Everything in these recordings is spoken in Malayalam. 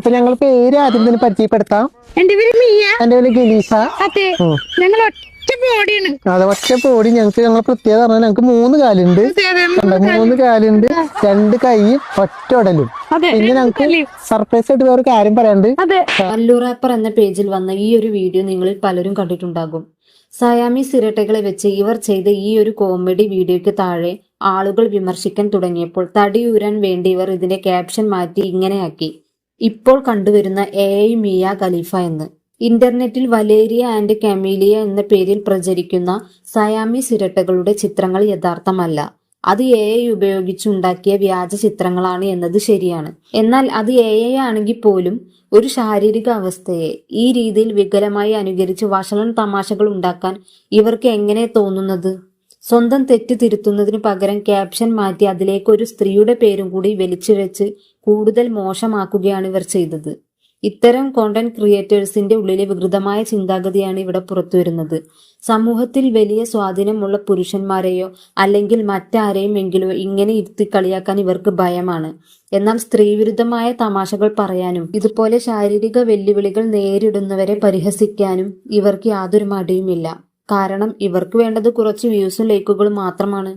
അപ്പൊ ഞങ്ങൾ പേര് ആദ്യം തന്നെ പരിചയപ്പെടുത്താം. എന്റെ പേര് മിയ. എന്റെ പേര് ഗലീസ. അതെ, ഞങ്ങൾ ഒറ്റ ബോഡിയാണ്. അതെ, ഒറ്റ ബോഡി. ഞങ്ങൾ പ്രത്യേകത പറഞ്ഞാൽ ഞങ്ങൾക്ക് 3 കാലുണ്ട്. 3 കാലുണ്ട്, 2 കൈയും ഒറ്റ ഉടലും. പിന്നെ ഞങ്ങൾക്ക് സർപ്രൈസ് ആയിട്ട് വേറെ കാര്യം പറയാനുണ്ട്. മല്ലു റാപ്പർ എന്ന പേജിൽ വന്ന ഈ ഒരു വീഡിയോ നിങ്ങളിൽ പലരും കണ്ടിട്ടുണ്ടാകും. സയാമീസ് ഇരട്ടകളെ വെച്ച് ഇവർ ചെയ്ത ഈ ഒരു കോമഡി വീഡിയോയ്ക്ക് താഴെ ആളുകൾ വിമർശിക്കാൻ തുടങ്ങിയപ്പോൾ തടിയൂരാൻ വേണ്ടി ഇവർ ഇതിന്റെ ക്യാപ്ഷൻ മാറ്റി ഇങ്ങനെയാക്കി: ഇപ്പോൾ കണ്ടുവരുന്ന AI മിയ ഖലീഫ എന്ന്. ഇന്റർനെറ്റിൽ വലേരിയ ആൻഡ് കമീലിയ എന്ന പേരിൽ പ്രചരിക്കുന്ന സയാമീസ് ഇരട്ടകളുടെ ചിത്രങ്ങൾ യഥാർത്ഥമല്ല. അത് AI ഉപയോഗിച്ചുണ്ടാക്കിയ വ്യാജ ചിത്രങ്ങളാണ് എന്നത് ശരിയാണ്. എന്നാൽ അത് AI ആണെങ്കിൽ പോലും ഒരു ശാരീരിക അവസ്ഥയെ ഈ രീതിയിൽ വികലമായി അനുകരിച്ച് വഷളൻ തമാശകൾ ഉണ്ടാക്കാൻ ഇവർക്ക് എങ്ങനെ തോന്നുന്നത്? സ്വന്തം തെറ്റ് തിരുത്തുന്നതിന് പകരം ക്യാപ്ഷൻ മാറ്റി അതിലേക്ക് ഒരു സ്ത്രീയുടെ പേരും കൂടി വലിച്ചു വെച്ച് കൂടുതൽ മോശമാക്കുകയാണ് ഇവർ ചെയ്തത്. ഇത്തരം കോണ്ടന്റ് ക്രിയേറ്റേഴ്സിന്റെ ഉള്ളിലെ വികൃതമായ ചിന്താഗതിയാണ് ഇവിടെ പുറത്തുവരുന്നത്. സമൂഹത്തിൽ വലിയ സ്വാധീനമുള്ള പുരുഷന്മാരെയോ അല്ലെങ്കിൽ മറ്റാരെയും എങ്കിലോ ഇങ്ങനെ ഇരുത്തി കളിയാക്കാൻ ഇവർക്ക് ഭയമാണ്. എന്നാൽ സ്ത്രീവിരുദ്ധമായ തമാശകൾ പറയാനും ഇതുപോലെ ശാരീരിക വെല്ലുവിളികൾ നേരിടുന്നവരെ പരിഹസിക്കാനും ഇവർക്ക് യാതൊരു മടിയുമില്ല. കാരണം ഇവർക്ക് വേണ്ടത് കുറച്ച് വ്യൂസും ലൈക്കുകളും മാത്രമാണ്.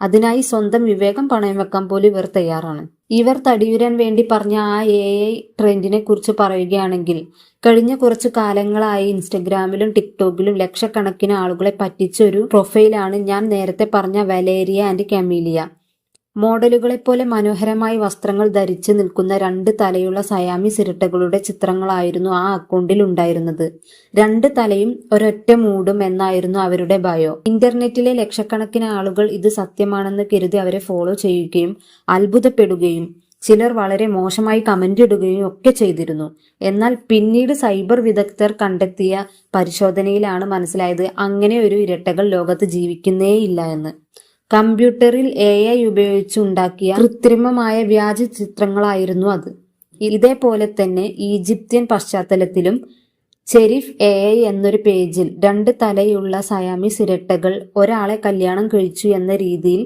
അതിനായി സ്വന്തം വിവേകം പണയം വെക്കാൻ പോലും ഇവർ തയ്യാറാണ്. ഇവർ തടിയുരാൻ വേണ്ടി പറഞ്ഞ ആ AI ട്രെൻഡിനെ കുറിച്ച് പറയുകയാണെങ്കിൽ, കഴിഞ്ഞ കുറച്ചു കാലങ്ങളായി ഇൻസ്റ്റഗ്രാമിലും ടിക്ടോക്കിലും ലക്ഷക്കണക്കിന് ആളുകളെ പറ്റിച്ച ഒരു പ്രൊഫൈലാണ് ഞാൻ നേരത്തെ പറഞ്ഞ വലേരിയ ആൻഡ് കമീലിയ. മോഡലുകളെ പോലെ മനോഹരമായി വസ്ത്രങ്ങൾ ധരിച്ച് നിൽക്കുന്ന 2 തലയുള്ള സയാമീസ് ഇരട്ടകളുടെ ചിത്രങ്ങളായിരുന്നു ആ അക്കൗണ്ടിൽ ഉണ്ടായിരുന്നത്. 2 തലയും ഒരൊറ്റ മൂടും എന്നായിരുന്നു അവരുടെ ബയോ. ഇന്റർനെറ്റിലെ ലക്ഷക്കണക്കിന് ആളുകൾ ഇത് സത്യമാണെന്ന് കരുതി അവരെ ഫോളോ ചെയ്യുകയും അത്ഭുതപ്പെടുകയും ചിലർ വളരെ മോശമായി കമന്റ് ഇടുകയും ഒക്കെ ചെയ്തിരുന്നു. എന്നാൽ പിന്നീട് സൈബർ വിദഗ്ധർ കണ്ടെത്തിയ പരിശോധനയിലാണ് മനസ്സിലായത് അങ്ങനെ ഒരു ഇരട്ടകൾ ലോകത്ത് ജീവിക്കുന്നേയില്ല എന്ന്. കമ്പ്യൂട്ടറിൽ AI ഉപയോഗിച്ചുണ്ടാക്കിയ കൃത്രിമമായ വ്യാജ ചിത്രങ്ങളായിരുന്നു അത്. ഇതേപോലെ തന്നെ ഈജിപ്ത്യൻ പശ്ചാത്തലത്തിലും ചെരിഫ് AI എന്നൊരു പേജിൽ 2 തലയുള്ള സയാമീസ് ഇരട്ടകൾ ഒരാളെ കല്യാണം കഴിച്ചു എന്ന രീതിയിൽ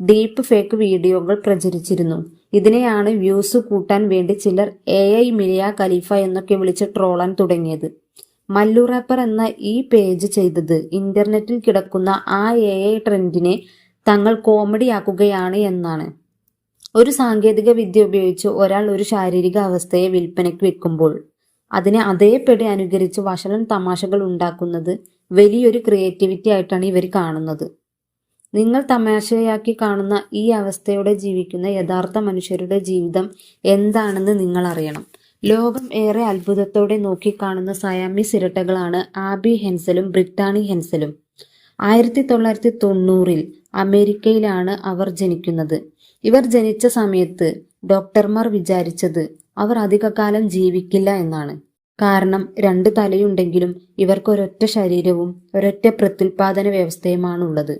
ഡീപ്പ് ഫേക്ക് വീഡിയോകൾ പ്രചരിച്ചിരുന്നു. ഇതിനെയാണ് വ്യൂസ് കൂട്ടാൻ വേണ്ടി ചിലർ AI മിയ ഖലീഫ എന്നൊക്കെ വിളിച്ച് ട്രോളാൻ തുടങ്ങിയത്. മല്ലു റാപ്പർ എന്ന ഈ പേജ് ചെയ്തത് ഇന്റർനെറ്റിൽ കിടക്കുന്ന ആ AI ട്രെൻഡിനെ തങ്ങൾ കോമഡിയാക്കുകയാണ് എന്നാണ്. ഒരു സാങ്കേതിക വിദ്യ ഉപയോഗിച്ച് ഒരാൾ ഒരു ശാരീരിക അവസ്ഥയെ വിൽപ്പനയ്ക്ക് വെക്കുമ്പോൾ അതിനെ അതേപടി അനുകരിച്ച് വഷളൻ തമാശകൾ ഉണ്ടാക്കുന്നത് വലിയൊരു ക്രിയേറ്റിവിറ്റി ആയിട്ടാണ് ഇവർ കാണുന്നത്. നിങ്ങൾ തമാശയാക്കി കാണുന്ന ഈ അവസ്ഥയോടെ ജീവിക്കുന്ന യഥാർത്ഥ മനുഷ്യരുടെ ജീവിതം എന്താണെന്ന് നിങ്ങൾ അറിയണം. ലോകം ഏറെ അത്ഭുതത്തോടെ നോക്കിക്കാണുന്ന സയാമീസ് ഇരട്ടകളാണ് ആബി ഹെൻസലും ബ്രിട്ടാനി ഹെൻസലും. 1990-ൽ അമേരിക്കയിലാണ് അവർ ജനിക്കുന്നത്. ഇവർ ജനിച്ച സമയത്ത് ഡോക്ടർമാർ വിചാരിച്ചത് അവർ അധികകാലം ജീവിക്കില്ല എന്നാണ്. കാരണം 2 തലയുണ്ടെങ്കിലും ഇവർക്ക് ഒരൊറ്റ ശരീരവും ഒരൊറ്റ പ്രത്യുൽപാദന വ്യവസ്ഥയുമാണുള്ളത്.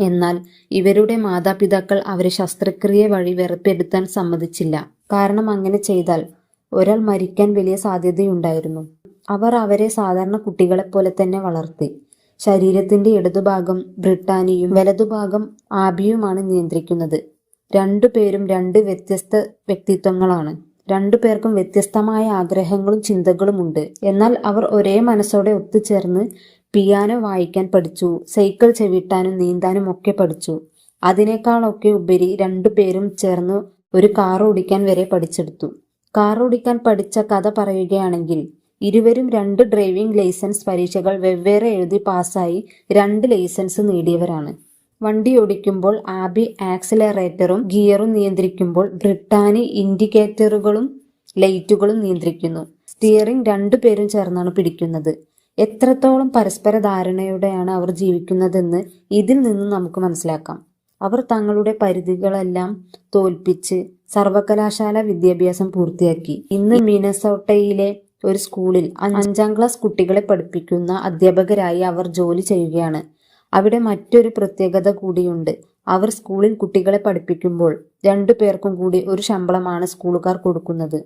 എന്നാൽ ഇവരുടെ മാതാപിതാക്കൾ അവരെ ശസ്ത്രക്രിയ വഴി വേർപെടുത്താൻ സമ്മതിച്ചില്ല. കാരണം അങ്ങനെ ചെയ്താൽ ഒരാൾ മരിക്കാൻ വലിയ സാധ്യതയുണ്ടായിരുന്നു. അവർ അവരെ സാധാരണ കുട്ടികളെപ്പോലെ തന്നെ വളർത്തി. ശരീരത്തിന്റെ ഇടതുഭാഗം ബ്രിട്ടാനിയും വലതുഭാഗം ആബിയുമാണ് നിയന്ത്രിക്കുന്നത്. 2 പേരും 2 വ്യത്യസ്ത വ്യക്തിത്വങ്ങളാണ്. 2 പേർക്കും വ്യത്യസ്തമായ ആഗ്രഹങ്ങളും ചിന്തകളും ഉണ്ട്. എന്നാൽ അവർ ഒരേ മനസ്സോടെ ഒത്തുചേർന്ന് പിയാനോ വായിക്കാൻ പഠിച്ചു, സൈക്കിൾ ചവിട്ടാനും നീന്താനും ഒക്കെ പഠിച്ചു. അതിനേക്കാളൊക്കെ ഉപരി 2 പേരും ചേർന്ന് ഒരു കാർ ഓടിക്കാൻ വരെ പഠിച്ചെടുത്തു. കാർ ഓടിക്കാൻ പഠിച്ച കഥ പറയുകയാണെങ്കിൽ, ഇരുവരും 2 ഡ്രൈവിംഗ് ലൈസൻസ് പരീക്ഷകൾ വെവ്വേറെ എഴുതി പാസ്സായി 2 ലൈസൻസ് നേടിയവരാണ്. വണ്ടി ഓടിക്കുമ്പോൾ ആബി ആക്സിലറേറ്ററും ഗിയറും നിയന്ത്രിക്കുമ്പോൾ ബ്രിട്ടാനി ഇൻഡിക്കേറ്ററുകളും ലൈറ്റുകളും നിയന്ത്രിക്കുന്നു. സ്റ്റിയറിംഗ് 2 പേരും ചേർന്നാണ് പിടിക്കുന്നത്. എത്രത്തോളം പരസ്പര ധാരണയോടെയാണ് അവർ ജീവിക്കുന്നതെന്ന് ഇതിൽ നിന്ന് നമുക്ക് മനസ്സിലാക്കാം. അവർ തങ്ങളുടെ പരിധികളെല്ലാം തോൽപ്പിച്ച് സർവകലാശാല വിദ്യാഭ്യാസം പൂർത്തിയാക്കി. ഇന്ന് മിനസോട്ടയിലെ ഒരു സ്കൂളിൽ 5ാം ക്ലാസ് കുട്ടികളെ പഠിപ്പിക്കുന്ന അധ്യാപകരായി അവർ ജോലി ചെയ്യുകയാണ്. അവിടെ മറ്റൊരു പ്രത്യേകത കൂടിയുണ്ട്. അവർ സ്കൂളിൽ കുട്ടികളെ പഠിപ്പിക്കുമ്പോൾ 2 പേർക്കും കൂടി ഒരു ശമ്പളമാണ് സ്കൂളുകാർ കൊടുക്കുന്നത്.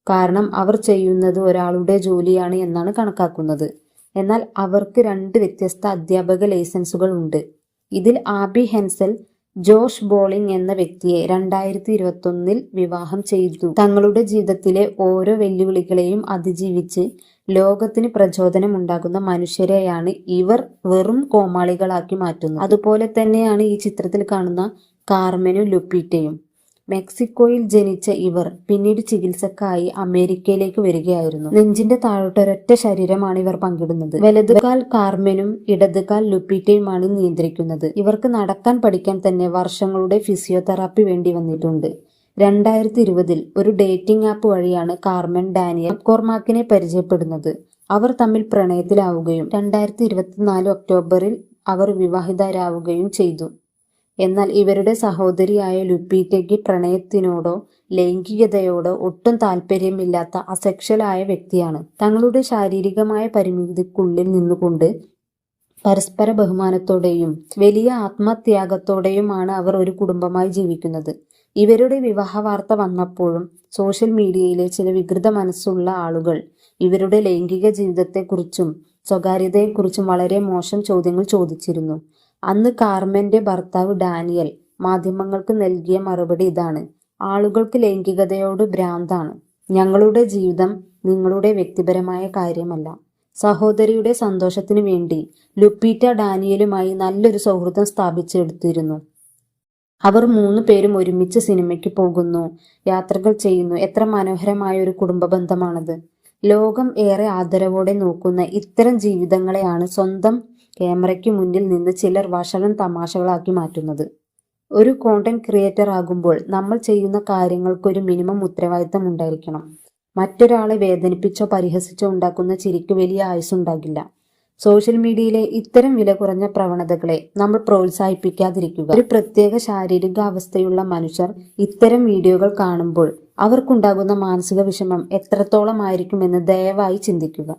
കാരണം അവർ ചെയ്യുന്നത് ഒരാളുടെ ജോലിയാണ് എന്നാണ് കണക്കാക്കുന്നത്. എന്നാൽ അവർക്ക് 2 വ്യത്യസ്ത അധ്യാപക ലൈസൻസുകൾ ഉണ്ട്. ഇതിൽ ആബി ഹെൻസൽ ജോഷ് ബോളിംഗ് എന്ന വ്യക്തിയെ 2021 വിവാഹം ചെയ്തു. തങ്ങളുടെ ജീവിതത്തിലെ ഓരോ വെല്ലുവിളികളെയും അതിജീവിച്ച് ലോകത്തിന് പ്രചോദനമുണ്ടാക്കുന്ന മനുഷ്യരെയാണ് ഇവർ വെറും കോമാളികളാക്കി മാറ്റുന്നത്. അതുപോലെ തന്നെയാണ് ഈ ചിത്രത്തിൽ കാണുന്ന കാർമെനും ലുപ്പീറ്റയും. മെക്സിക്കോയിൽ ജനിച്ച ഇവർ പിന്നീട് ചികിത്സക്കായി അമേരിക്കയിലേക്ക് വരികയായിരുന്നു. നെഞ്ചിന്റെ താഴോട്ടൊരൊറ്റ ശരീരമാണ് ഇവർ പങ്കിടുന്നത്. വലതുകാൽ കാർമെനും ഇടതുകാൽ ലുപ്പീറ്റയുമാണ് നിയന്ത്രിക്കുന്നത്. ഇവർക്ക് നടക്കാൻ പഠിക്കാൻ തന്നെ വർഷങ്ങളുടെ ഫിസിയോതെറാപ്പി വേണ്ടി വന്നിട്ടുണ്ട്. 2020 ഒരു ഡേറ്റിംഗ് ആപ്പ് വഴിയാണ് കാർമെൻ ഡാനിയൽ കോർമാക്കിനെ പരിചയപ്പെടുന്നത്. അവർ തമ്മിൽ പ്രണയത്തിലാവുകയും 2024 ഒക്ടോബറിൽ അവർ വിവാഹിതരാവുകയും ചെയ്തു. എന്നാൽ ഇവരുടെ സഹോദരിയായ ലുപ്പീറ്റയ്ക്ക് പ്രണയത്തിനോടോ ലൈംഗികതയോടോ ഒട്ടും താല്പര്യമില്ലാത്ത അസെക്ഷലായ വ്യക്തിയാണ്. തങ്ങളുടെ ശാരീരികമായ പരിമിതിക്കുള്ളിൽ നിന്നുകൊണ്ട് പരസ്പര ബഹുമാനത്തോടെയും വലിയ ആത്മത്യാഗത്തോടെയുമാണ് അവർ ഒരു കുടുംബമായി ജീവിക്കുന്നത്. ഇവരുടെ വിവാഹ വാർത്ത വന്നപ്പോഴും സോഷ്യൽ മീഡിയയിലെ ചില വികൃത മനസ്സുള്ള ആളുകൾ ഇവരുടെ ലൈംഗിക ജീവിതത്തെക്കുറിച്ചും സ്വകാര്യതയെക്കുറിച്ചും വളരെ മോശം ചോദ്യങ്ങൾ ചോദിച്ചിരുന്നു. അന്ന് കാർമെന്റെ ഭർത്താവ് ഡാനിയൽ മാധ്യമങ്ങൾക്ക് നൽകിയ മറുപടി ഇതാണ്: ആളുകൾക്ക് ലൈംഗികതയോട് ഭ്രാന്താണ്. ഞങ്ങളുടെ ജീവിതം നിങ്ങളുടെ വ്യക്തിപരമായ കാര്യമല്ല. സഹോദരിയുടെ സന്തോഷത്തിനു വേണ്ടി ലുപ്പീറ്റ ഡാനിയലുമായി നല്ലൊരു സൗഹൃദം സ്ഥാപിച്ചെടുത്തിരുന്നു. അവർ 3 പേരും ഒരുമിച്ച് സിനിമയ്ക്ക് പോകുന്നു, യാത്രകൾ ചെയ്യുന്നു. എത്ര മനോഹരമായ ഒരു കുടുംബ ബന്ധമാണത്. ലോകം ഏറെ ആദരവോടെ നോക്കുന്ന ഇത്തരം ജീവിതങ്ങളെയാണ് സ്വന്തം ക്യാമറയ്ക്ക് മുന്നിൽ നിന്ന് ചിലർ വഷളൻ തമാശകളാക്കി മാറ്റുന്നത്. ഒരു കോണ്ടന്റ് ക്രിയേറ്റർ ആകുമ്പോൾ നമ്മൾ ചെയ്യുന്ന കാര്യങ്ങൾക്കൊരു മിനിമം ഉത്തരവാദിത്തം ഉണ്ടായിരിക്കണം. മറ്റൊരാളെ വേദനിപ്പിച്ചോ പരിഹസിച്ചോ ഉണ്ടാക്കുന്ന ചിരിക്ക് വലിയ ആയുസ്സുണ്ടാകില്ല. സോഷ്യൽ മീഡിയയിലെ ഇത്തരം വില കുറഞ്ഞ പ്രവണതകളെ നമ്മൾ പ്രോത്സാഹിപ്പിക്കാതിരിക്കുക. ഒരു പ്രത്യേക ശാരീരികാവസ്ഥയുള്ള മനുഷ്യർ ഇത്തരം വീഡിയോകൾ കാണുമ്പോൾ അവർക്കുണ്ടാകുന്ന മാനസിക വിഷമം എത്രത്തോളം ആയിരിക്കുമെന്ന് ദയവായി ചിന്തിക്കുക.